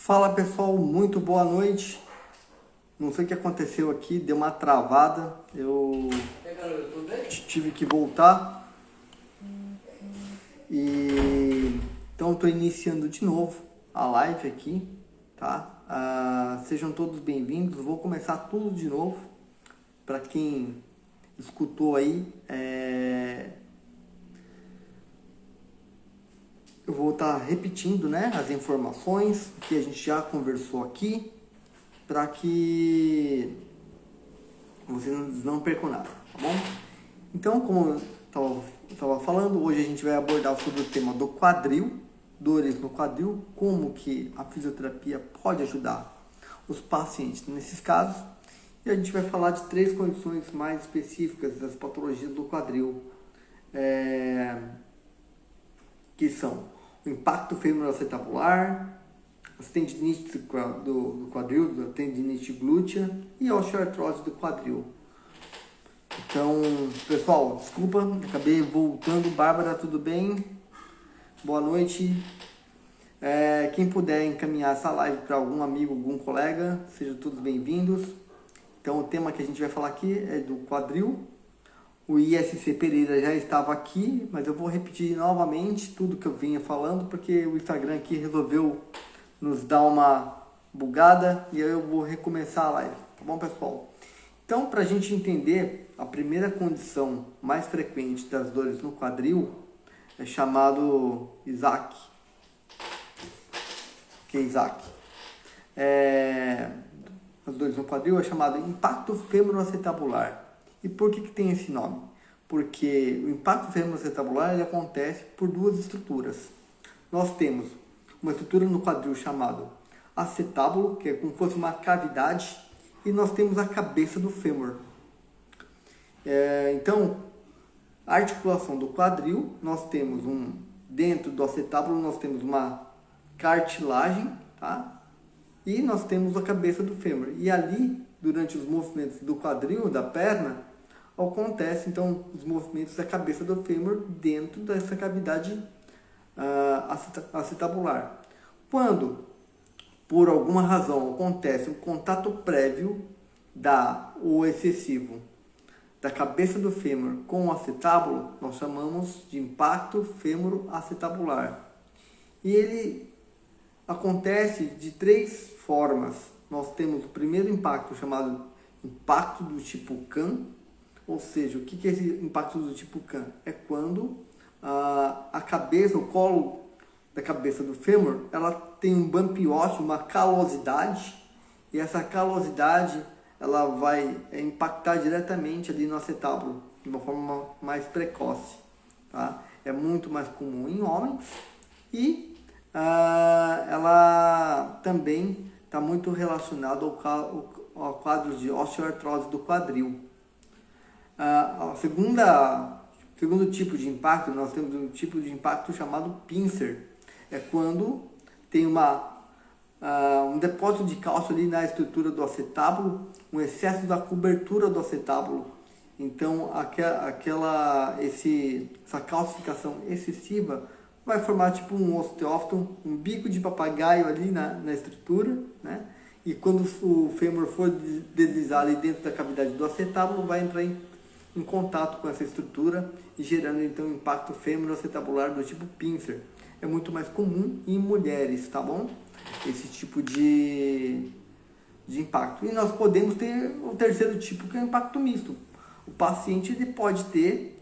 Fala pessoal, muito boa noite. Não sei o que aconteceu aqui, deu uma travada. Eu tive que voltar. Então estou iniciando de novo a live aqui, tá? Sejam todos bem-vindos. Vou começar tudo de novo. Para quem escutou aí, eu vou estar repetindo, né, as informações que a gente já conversou aqui, para que vocês não percam nada, tá bom? Então, como eu estava falando, hoje a gente vai abordar sobre o tema do quadril, dores no quadril, como que a fisioterapia pode ajudar os pacientes nesses casos. E a gente vai falar de 3 condições mais específicas das patologias do quadril, que são o impacto femoroacetabular, as tendinites do quadril, a tendinite glútea e a osteoartrose do quadril. Então, pessoal, desculpa, acabei voltando. Bárbara, tudo bem? Boa noite. Quem puder encaminhar essa live para algum amigo, algum colega, sejam todos bem-vindos. Então, o tema que a gente vai falar aqui é do quadril. O ISC Pereira já estava aqui, mas eu vou repetir novamente tudo que eu vinha falando, porque o Instagram aqui resolveu nos dar uma bugada e aí eu vou recomeçar a live, tá bom, pessoal? Então, para a gente entender, a primeira condição mais frequente das dores no quadril é chamado ISAC. Que é ISAC? As dores no quadril é chamado impacto femoroacetabular. E por que tem esse nome? Porque o impacto femoroacetabular ele acontece por 2 estruturas. Nós temos uma estrutura no quadril chamada acetábulo, que é como se fosse uma cavidade, e nós temos a cabeça do fêmur. Então, a articulação do quadril, nós temos dentro do acetábulo nós temos uma cartilagem, tá? E nós temos a cabeça do fêmur. E ali, durante os movimentos do quadril, da perna, acontece então os movimentos da cabeça do fêmur dentro dessa cavidade acetabular. Quando, por alguma razão, acontece um contato prévio ou excessivo da cabeça do fêmur com o acetábulo, nós chamamos de impacto femoroacetabular. E ele acontece de 3 formas. Nós temos o primeiro impacto chamado impacto do tipo CAM, ou seja, o que é esse impacto do tipo CAM? É quando a cabeça, o colo da cabeça do fêmur, ela tem um bump ósseo, uma calosidade, e essa calosidade ela vai impactar diretamente ali no acetábulo, de uma forma mais precoce, tá? É muito mais comum em homens e ela também está muito relacionada ao quadro de osteoartrose do quadril. Segundo tipo de impacto, nós temos um tipo de impacto chamado pincer. É quando tem um depósito de cálcio ali na estrutura do acetábulo, um excesso da cobertura do acetábulo. Então, essa calcificação excessiva vai formar tipo um osteófito, um bico de papagaio ali na estrutura, né? E quando o fêmur for deslizar ali dentro da cavidade do acetábulo, vai entrar em contato com essa estrutura e gerando então um impacto femoroacetabular do tipo pincer. É muito mais comum em mulheres, tá bom? Esse tipo de impacto. E nós podemos ter o terceiro tipo, que é o impacto misto. O paciente ele pode ter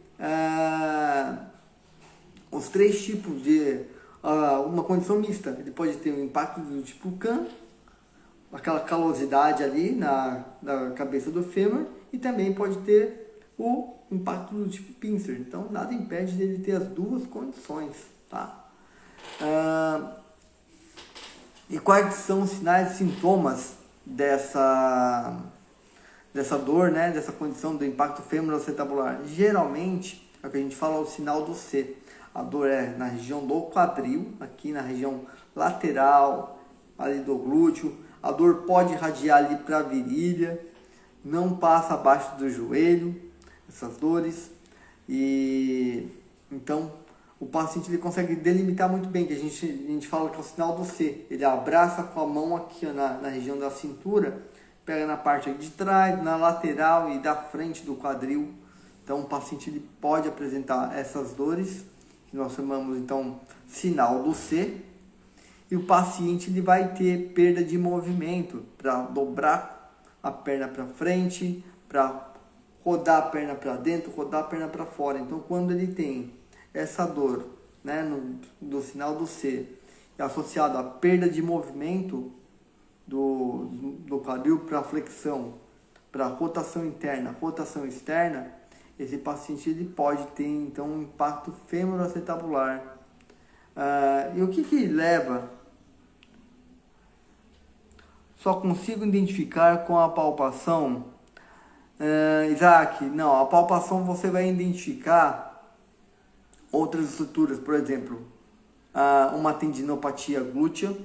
os 3 tipos de uma condição mista. Ele pode ter um impacto do tipo CAM, aquela calosidade ali na cabeça do fêmur, e também pode ter o impacto do tipo pincer. Então, nada impede dele ter as 2 condições, tá? E quais são os sinais e sintomas dessa dor, né? Dessa condição do impacto femoroacetabular? Geralmente, é o que a gente fala, o sinal do C. A dor é na região do quadril, aqui na região lateral, ali do glúteo. A dor pode irradiar ali para a virilha, não passa abaixo do joelho, essas dores. E então o paciente ele consegue delimitar muito bem, que a gente fala que é o sinal do C. Ele abraça com a mão aqui ó, na região da cintura, pega na parte de trás, na lateral e da frente do quadril. Então o paciente ele pode apresentar essas dores, que nós chamamos então sinal do C. E o paciente ele vai ter perda de movimento para dobrar a perna para frente, para rodar a perna para dentro, rodar a perna para fora. Então quando ele tem essa dor, né, do sinal do C, associado à perda de movimento do quadril para flexão, para rotação interna, rotação externa, esse paciente ele pode ter então um impacto femoroacetabular. E o que leva? Só consigo identificar com a palpação. Isaac, não, a palpação você vai identificar outras estruturas, por exemplo, uma tendinopatia glútea,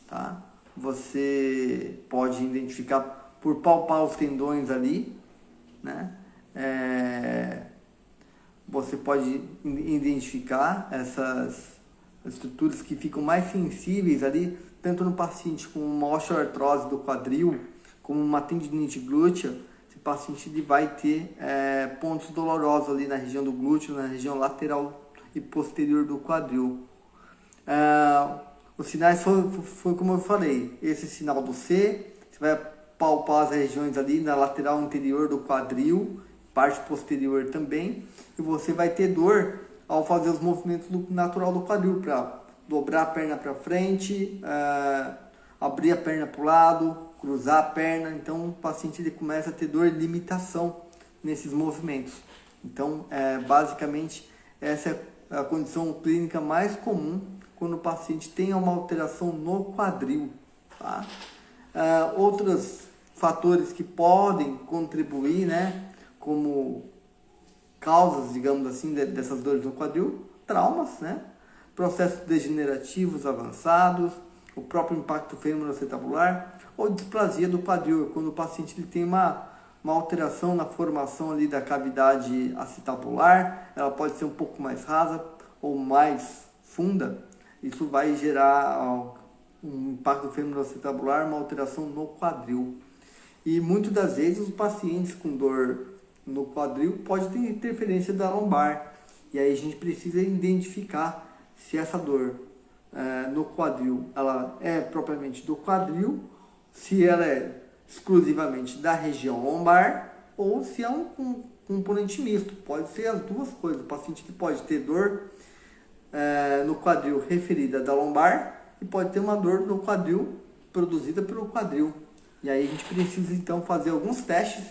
tá? Você pode identificar por palpar os tendões ali, né? Você pode identificar essas estruturas que ficam mais sensíveis ali, tanto no paciente com uma osteoartrose do quadril, como uma tendinite glútea. Esse paciente ele vai ter pontos dolorosos ali na região do glúteo, na região lateral e posterior do quadril. Os sinais foi como eu falei, esse sinal do C, você vai palpar as regiões ali na lateral interior do quadril, parte posterior também, e você vai ter dor ao fazer os movimentos natural do quadril, para dobrar a perna para frente, abrir a perna para o lado, cruzar a perna. Então o paciente ele começa a ter dor de limitação nesses movimentos. Então basicamente essa é a condição clínica mais comum quando o paciente tem uma alteração no quadril, tá? Outros fatores que podem contribuir, né, como causas, digamos assim, dessas dores no quadril, traumas, né, processos degenerativos avançados, o próprio impacto femoroacetabular ou displasia do quadril, quando o paciente ele tem uma alteração na formação ali da cavidade acetabular, ela pode ser um pouco mais rasa ou mais funda. Isso vai gerar um impacto femoroacetabular, uma alteração no quadril. E muitas das vezes os pacientes com dor no quadril podem ter interferência da lombar. E aí a gente precisa identificar se essa dor no quadril ela é propriamente do quadril, se ela é exclusivamente da região lombar ou se é um componente misto. Pode ser as duas coisas. O paciente que pode ter dor no quadril referida da lombar e pode ter uma dor no quadril produzida pelo quadril. E aí a gente precisa então fazer alguns testes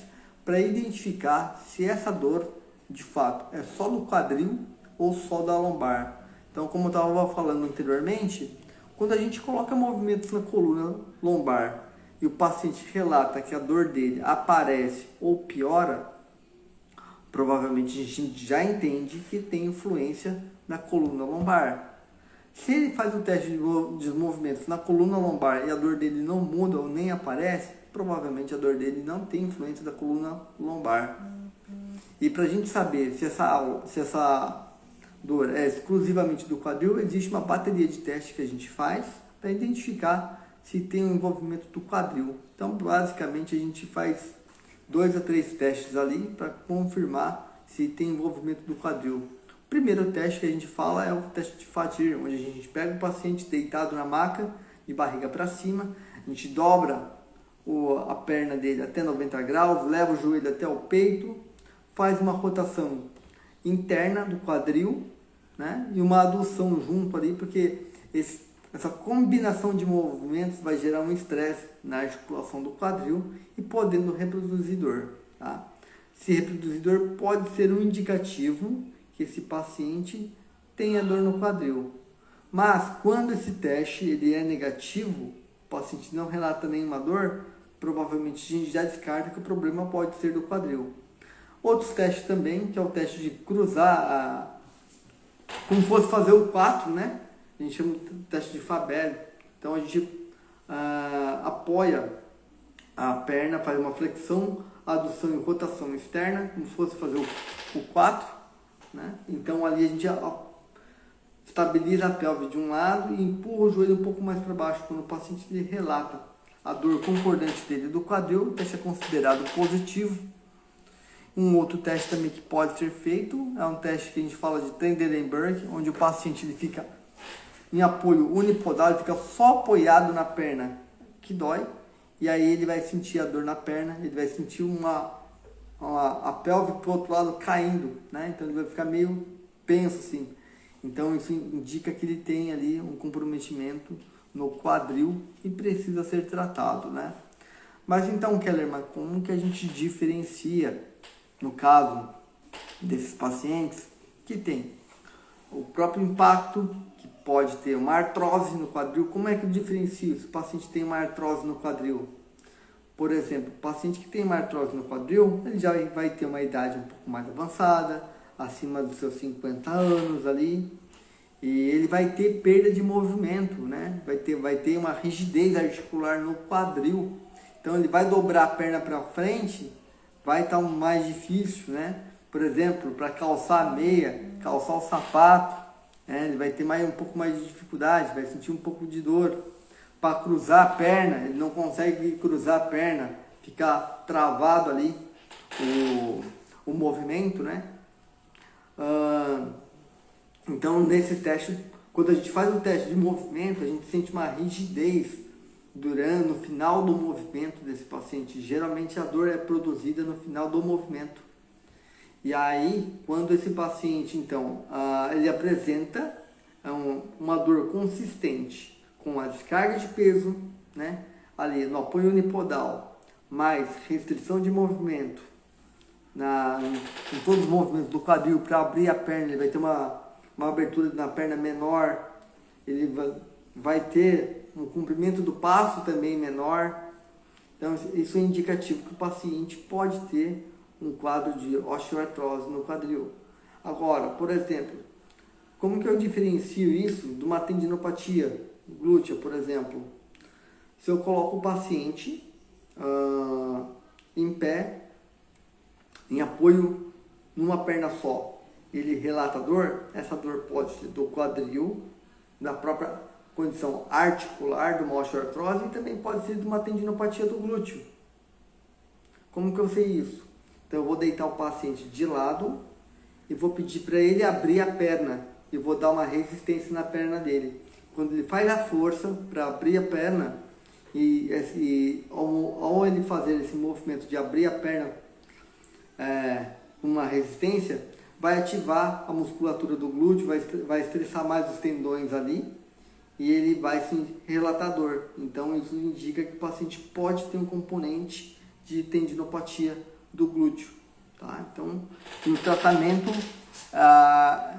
para identificar se essa dor de fato é só do quadril ou só da lombar. Então, como eu estava falando anteriormente, quando a gente coloca movimentos na coluna lombar e o paciente relata que a dor dele aparece ou piora, provavelmente a gente já entende que tem influência na coluna lombar. Se ele faz o teste de movimentos na coluna lombar e a dor dele não muda ou nem aparece, provavelmente a dor dele não tem influência da coluna lombar. E para a gente saber se essa dor é exclusivamente do quadril, existe uma bateria de testes que a gente faz para identificar se tem um envolvimento do quadril. Então, basicamente, a gente faz 2 a 3 testes ali para confirmar se tem envolvimento do quadril. O primeiro teste que a gente fala é o teste de Fatir, onde a gente pega o paciente deitado na maca, de barriga para cima, a gente dobra a perna dele até 90 graus, leva o joelho até o peito, faz uma rotação interna do quadril, né, e uma adução junto ali, porque essa combinação de movimentos vai gerar um estresse na articulação do quadril e podendo reproduzir dor. Tá? Esse reproduzidor pode ser um indicativo que esse paciente tenha dor no quadril. Mas quando esse teste ele é negativo, o paciente não relata nenhuma dor, provavelmente a gente já descarta que o problema pode ser do quadril. Outros testes também, que é o teste de cruzar, como fosse fazer o 4, né? A gente chama de teste de Faber. Então a gente apoia a perna, faz uma flexão, adução e rotação externa, como se fosse fazer o 4, né? Então ali a gente estabiliza a pelve de um lado e empurra o joelho um pouco mais para baixo. Quando o paciente ele relata a dor concordante dele do quadril, o teste é considerado positivo. Um outro teste também que pode ser feito é um teste que a gente fala de Trendelenburg, onde o paciente ele fica em apoio unipodal, ele fica só apoiado na perna que dói, e aí ele vai sentir a dor na perna, ele vai sentir a pelve para o outro lado caindo, né? Então ele vai ficar meio penso assim. Então isso indica que ele tem ali um comprometimento no quadril e precisa ser tratado, né? Mas então, Kellerman, como que a gente diferencia, no caso desses pacientes, que tem o próprio impacto, que pode ter uma artrose no quadril? Como é que eu diferencio se o paciente tem uma artrose no quadril? Por exemplo, o paciente que tem uma artrose no quadril, ele já vai ter uma idade um pouco mais avançada, acima dos seus 50 anos ali, e ele vai ter perda de movimento, né? Vai ter uma rigidez articular no quadril. Então ele vai dobrar a perna para frente, vai estar mais difícil, né? Por exemplo, para calçar a meia, calçar o sapato, né? Ele vai ter um pouco mais de dificuldade, vai sentir um pouco de dor. Para cruzar a perna, ele não consegue cruzar a perna, fica travado ali o movimento, né? Então, nesse teste, quando a gente faz o teste de movimento, a gente sente uma rigidez no final do movimento desse paciente. Geralmente a dor é produzida no final do movimento. E aí, quando esse paciente, então, ele apresenta uma dor consistente, com a descarga de peso, né, ali no apoio unipodal, mais restrição de movimento, em todos os movimentos do quadril para abrir a perna, ele vai ter uma abertura na perna menor, ele vai ter um comprimento do passo também menor. Então isso é indicativo que o paciente pode ter um quadro de osteoartrose no quadril. Agora, por exemplo, como que eu diferencio isso de uma tendinopatia glútea, por exemplo? Se eu coloco o paciente em pé, em apoio numa perna só, ele relata dor, essa dor pode ser do quadril, da própria condição articular de uma osteoartrose, e também pode ser de uma tendinopatia do glúteo. Como que eu sei isso? Então eu vou deitar o paciente de lado e vou pedir para ele abrir a perna e vou dar uma resistência na perna dele. Quando ele faz a força para abrir a perna e ao ele fazer esse movimento de abrir a perna uma resistência, vai ativar a musculatura do glúteo, vai estressar mais os tendões ali e ele vai se relatar dor. Então isso indica que o paciente pode ter um componente de tendinopatia do glúteo, tá? Então o tratamento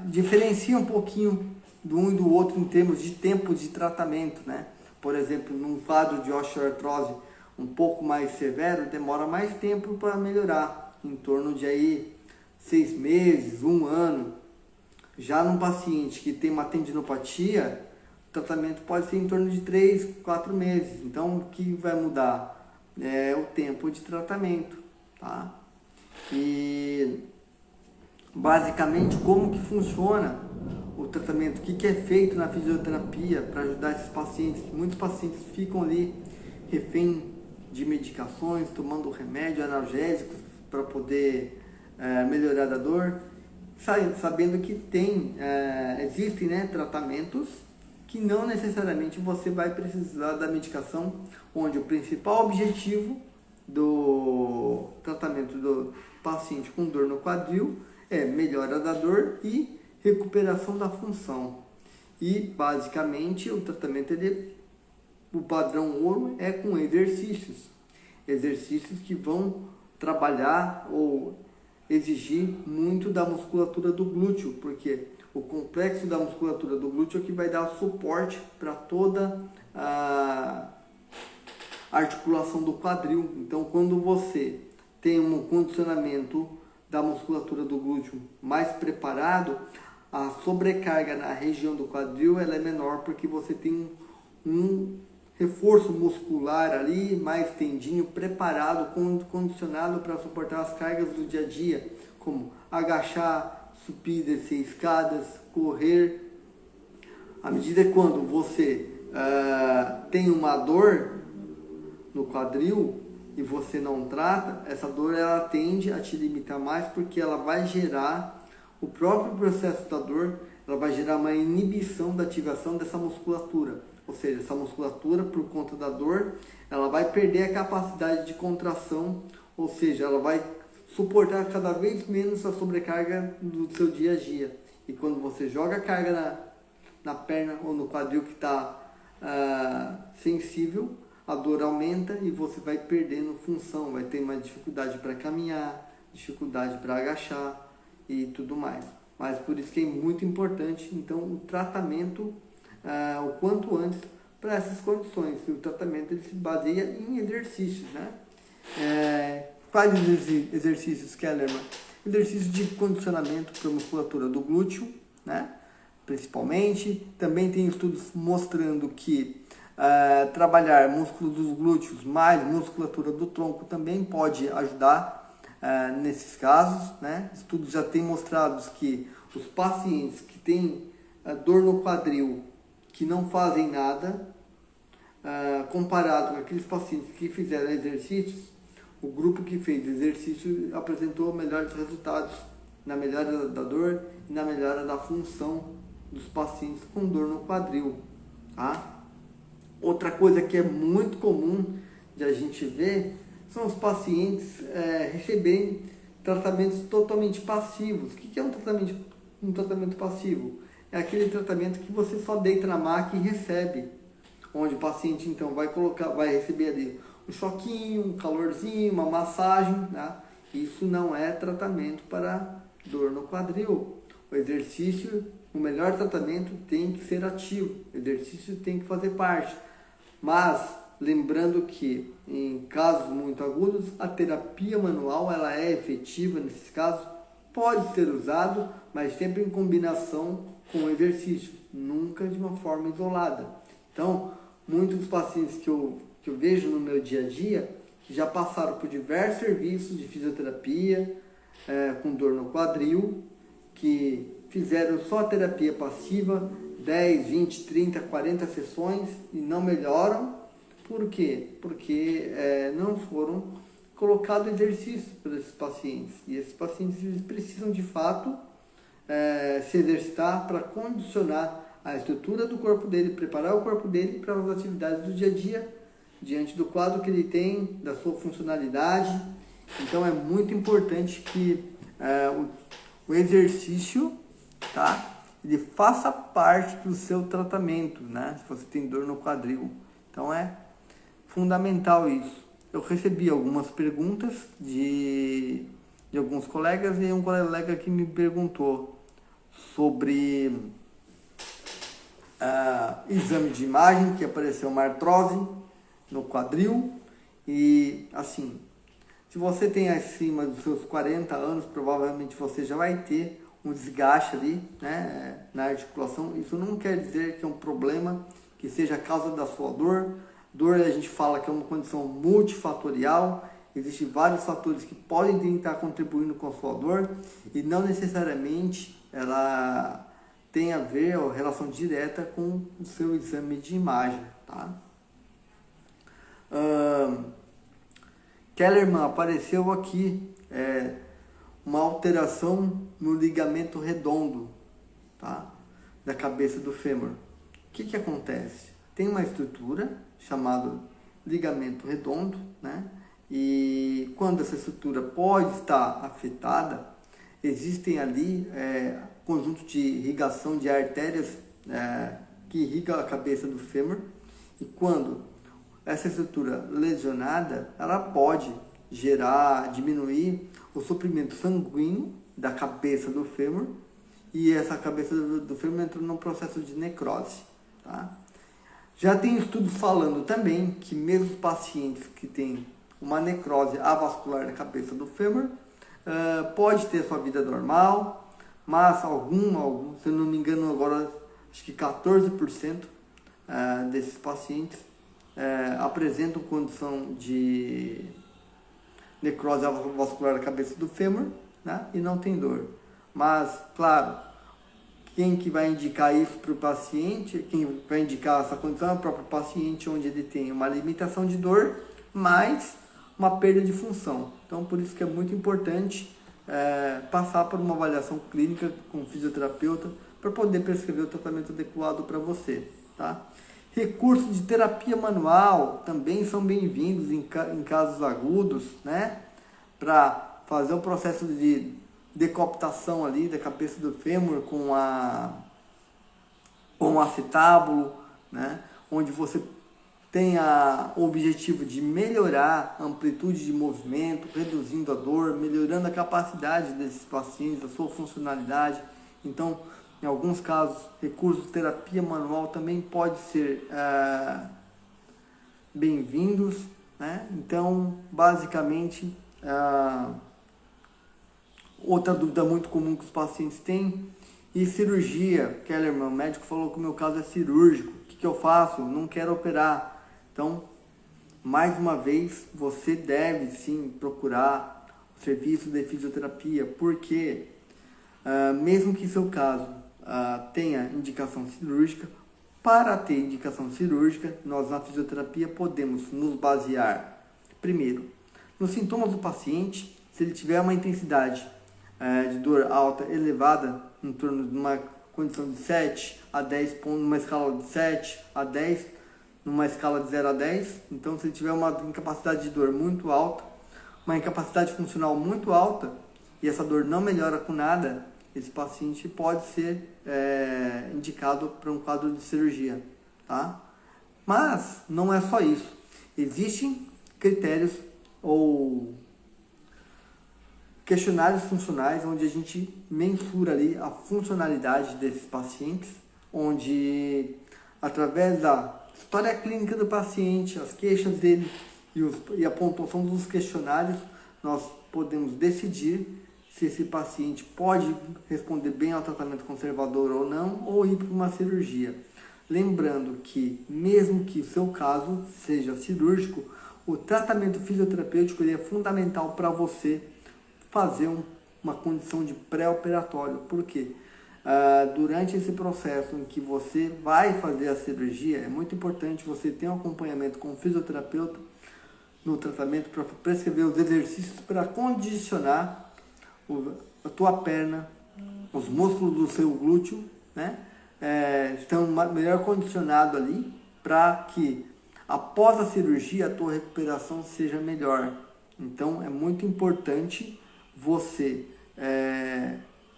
diferencia um pouquinho do um e do outro em termos de tempo de tratamento, né? Por exemplo, num quadro de osteoartrose um pouco mais severo, demora mais tempo para melhorar, em torno de aí 6 meses, 1 ano. Já num paciente que tem uma tendinopatia, o tratamento pode ser em torno de 3, 4 meses. Então, o que vai mudar é o tempo de tratamento, tá? E basicamente, como que funciona o tratamento, o que é feito na fisioterapia para ajudar esses pacientes? Muitos pacientes ficam ali refém de medicações, tomando remédio analgésicos para poder melhorar da dor, sabendo que existem, né, tratamentos que não necessariamente você vai precisar da medicação, onde o principal objetivo do tratamento do paciente com dor no quadril é melhora da dor e recuperação da função. E basicamente o tratamento o padrão ouro é com exercícios que vão trabalhar ou exigir muito da musculatura do glúteo, porque o complexo da musculatura do glúteo é que vai dar suporte para toda a articulação do quadril. Então, quando você tem um condicionamento da musculatura do glúteo mais preparado, a sobrecarga na região do quadril ela é menor, porque você tem um reforço muscular ali, mais tendinho, preparado, condicionado para suportar as cargas do dia a dia, como agachar, subir, descer escadas, correr, À medida que quando você tem uma dor no quadril e você não trata, essa dor ela tende a te limitar mais, porque ela vai gerar o próprio processo da dor, ela vai gerar uma inibição da ativação dessa musculatura. Ou seja, essa musculatura, por conta da dor, ela vai perder a capacidade de contração, ou seja, ela vai suportar cada vez menos a sobrecarga do seu dia a dia. E quando você joga a carga na perna ou no quadril que está sensível, a dor aumenta e você vai perdendo função, vai ter mais dificuldade para caminhar, dificuldade para agachar e tudo mais. Mas por isso que é muito importante, então, o tratamento o quanto antes para essas condições. E o tratamento ele se baseia em exercícios, né? Quais exercícios, Kellerman? Exercícios de condicionamento para a musculatura do glúteo, né? Principalmente. Também tem estudos mostrando que trabalhar músculo dos glúteos mais musculatura do tronco também pode ajudar nesses casos, né? Estudos já têm mostrado que os pacientes que têm dor no quadril, que não fazem nada, comparado com aqueles pacientes que fizeram exercícios, o grupo que fez exercício apresentou melhores resultados na melhora da dor e na melhora da função dos pacientes com dor no quadril, tá? Outra coisa que é muito comum de a gente ver são os pacientes receberem tratamentos totalmente passivos. O que é um tratamento passivo? É aquele tratamento que você só deita na maca e recebe, onde o paciente então vai receber ali um choquinho, um calorzinho, uma massagem, né? Isso não é tratamento para dor no quadril. O exercício, o melhor tratamento tem que ser ativo, o exercício tem que fazer parte. Mas lembrando que em casos muito agudos, a terapia manual ela é efetiva nesses casos, pode ser usado, mas sempre em combinação com o exercício, nunca de uma forma isolada. Então, muitos pacientes que eu vejo no meu dia a dia, que já passaram por diversos serviços de fisioterapia, com dor no quadril, que fizeram só terapia passiva, 10, 20, 30, 40 sessões e não melhoram. Por quê? Porque não foram colocados exercícios para esses pacientes. E esses pacientes eles precisam de fato se exercitar para condicionar a estrutura do corpo dele, preparar o corpo dele para as atividades do dia a dia, diante do quadro que ele tem, da sua funcionalidade. Então é muito importante que o exercício, tá? Ele faça parte do seu tratamento, né? Se você tem dor no quadril. Então é fundamental isso. Eu recebi algumas perguntas de alguns colegas e um colega que me perguntou sobre exame de imagem, que apareceu uma artrose no quadril. E assim, se você tem acima dos seus 40 anos, provavelmente você já vai ter um desgaste ali, né, na articulação. Isso não quer dizer que é um problema, que seja a causa da sua dor. Dor a gente fala que é uma condição multifatorial, existem vários fatores que podem estar contribuindo com a sua dor e não necessariamente ela tem a ver ou relação direta com o seu exame de imagem, tá? Kellerman, apareceu aqui uma alteração no ligamento redondo, tá? Da cabeça do fêmur. O que acontece? Tem uma estrutura chamada ligamento redondo, né? E quando essa estrutura pode estar afetada, existem ali conjunto de irrigação de artérias que irrigam a cabeça do fêmur, e quando essa estrutura lesionada, ela pode diminuir o suprimento sanguíneo da cabeça do fêmur, e essa cabeça do fêmur entra num processo de necrose, tá? Já tem estudos falando também que mesmo os pacientes que têm uma necrose avascular da cabeça do fêmur pode ter sua vida normal, mas algum, se eu não me engano agora, acho que 14% desses pacientes apresentam condição de necrose avascular da cabeça do fêmur, né, e não tem dor. Mas, claro, quem que vai indicar isso para o paciente, quem vai indicar essa condição é o próprio paciente, onde ele tem uma limitação de dor, mais uma perda de função. Então, por isso que é muito importante passar por uma avaliação clínica com o fisioterapeuta para poder prescrever o tratamento adequado para você, tá? Recursos de terapia manual também são bem-vindos em casos agudos, né? Para fazer o processo de decapitação ali da cabeça do fêmur com um acetábulo, né? Onde você tem o objetivo de melhorar a amplitude de movimento, reduzindo a dor, melhorando a capacidade desses pacientes, a sua funcionalidade. Então, em alguns casos, recursos de terapia manual também pode ser bem-vindos, né? Então, basicamente, outra dúvida muito comum que os pacientes têm, e cirurgia. Kellerman, o médico falou que o meu caso é cirúrgico, o que eu faço? Não quero operar. Então, mais uma vez, você deve sim procurar o serviço de fisioterapia, porque mesmo que seu caso tenha indicação cirúrgica, para ter indicação cirúrgica, nós na fisioterapia podemos nos basear, primeiro, nos sintomas do paciente. Se ele tiver uma intensidade de dor alta elevada, em torno de uma condição de 7 a 10 pontos, numa escala de 7 a 10, numa escala de 0 a 10, então se ele tiver uma incapacidade de dor muito alta, uma incapacidade funcional muito alta, e essa dor não melhora com nada, esse paciente pode ser indicado para um quadro de cirurgia, tá? Mas não é só isso. Existem critérios ou questionários funcionais onde a gente mensura ali a funcionalidade desses pacientes, onde através da história clínica do paciente, as queixas dele e a pontuação dos questionários, nós podemos decidir se esse paciente pode responder bem ao tratamento conservador ou não, ou ir para uma cirurgia. Lembrando que, mesmo que o seu caso seja cirúrgico, o tratamento fisioterapêutico é fundamental para você fazer uma condição de pré-operatório. Por quê? Durante esse processo em que você vai fazer a cirurgia, é muito importante você ter um acompanhamento com o fisioterapeuta no tratamento para prescrever os exercícios para condicionar a tua perna, os músculos do seu glúteo, né? Estão melhor condicionados ali para que após a cirurgia a tua recuperação seja melhor. Então é muito importante você,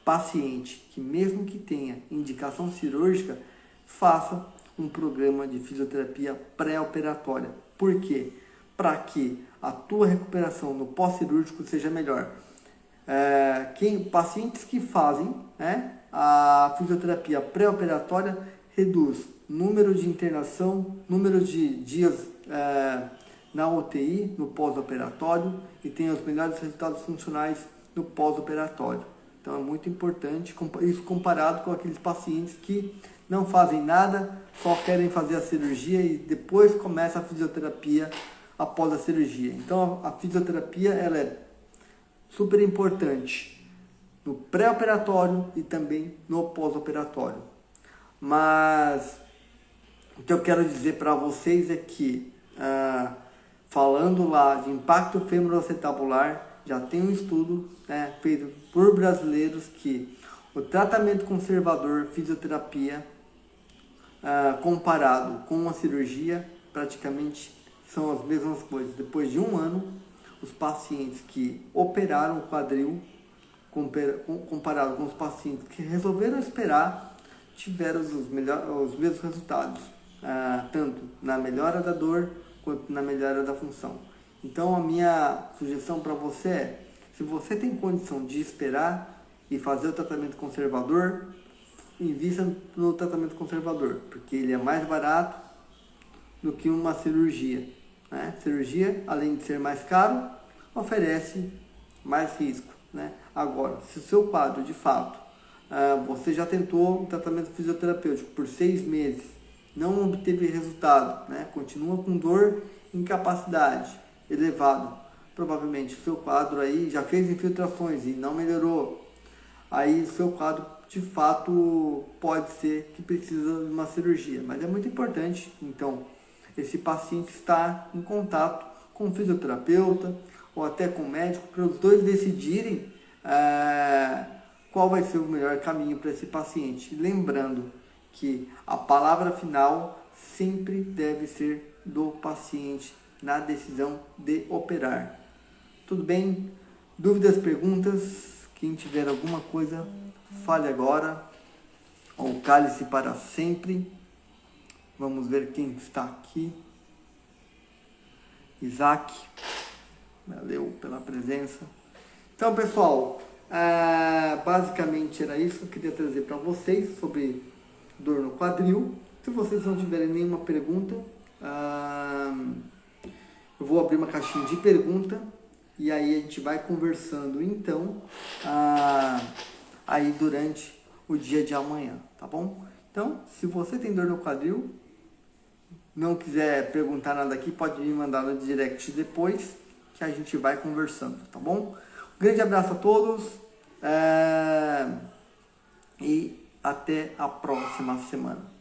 paciente, que mesmo que tenha indicação cirúrgica, faça um programa de fisioterapia pré-operatória. Por quê? Para que a tua recuperação no pós-cirúrgico seja melhor. Pacientes que fazem a fisioterapia pré-operatória reduz número de internação, número de dias na UTI, no pós-operatório, e tem os melhores resultados funcionais no pós-operatório. Então é muito importante isso comparado com aqueles pacientes que não fazem nada, só querem fazer a cirurgia e depois começa a fisioterapia após a cirurgia. Então a fisioterapia ela é super importante no pré-operatório e também no pós-operatório. Mas o que eu quero dizer para vocês é que, falando lá de impacto femoroacetabular, já tem um estudo feito por brasileiros que o tratamento conservador, fisioterapia, comparado com uma cirurgia, praticamente são as mesmas coisas. Depois de um ano, os pacientes que operaram o quadril, comparado com os pacientes que resolveram esperar, tiveram os mesmos resultados, tanto na melhora da dor quanto na melhora da função. Então a minha sugestão para você é, se você tem condição de esperar e fazer o tratamento conservador, invista no tratamento conservador, porque ele é mais barato do que uma cirurgia. Cirurgia, além de ser mais caro, oferece mais risco. Agora, se o seu quadro, de fato, você já tentou um tratamento fisioterapêutico por 6 meses, não obteve resultado, continua com dor e incapacidade elevado, provavelmente o seu quadro aí já fez infiltrações e não melhorou, aí o seu quadro de fato pode ser que precisa de uma cirurgia, mas é muito importante, então, esse paciente estar em contato com o fisioterapeuta ou até com o médico, para os dois decidirem qual vai ser o melhor caminho para esse paciente. Lembrando que a palavra final sempre deve ser do paciente na decisão de operar. Tudo bem? Dúvidas, perguntas? Quem tiver alguma coisa, fale agora, ou cale-se para sempre. Vamos ver quem está aqui. Isaac, valeu pela presença. Então, pessoal, basicamente era isso que eu queria trazer para vocês sobre dor no quadril. Se vocês não tiverem nenhuma pergunta, eu vou abrir uma caixinha de pergunta e aí a gente vai conversando, então, aí durante o dia de amanhã, tá bom? Então, se você tem dor no quadril, não quiser perguntar nada aqui, pode me mandar no direct depois, que a gente vai conversando, tá bom? Um grande abraço a todos e até a próxima semana.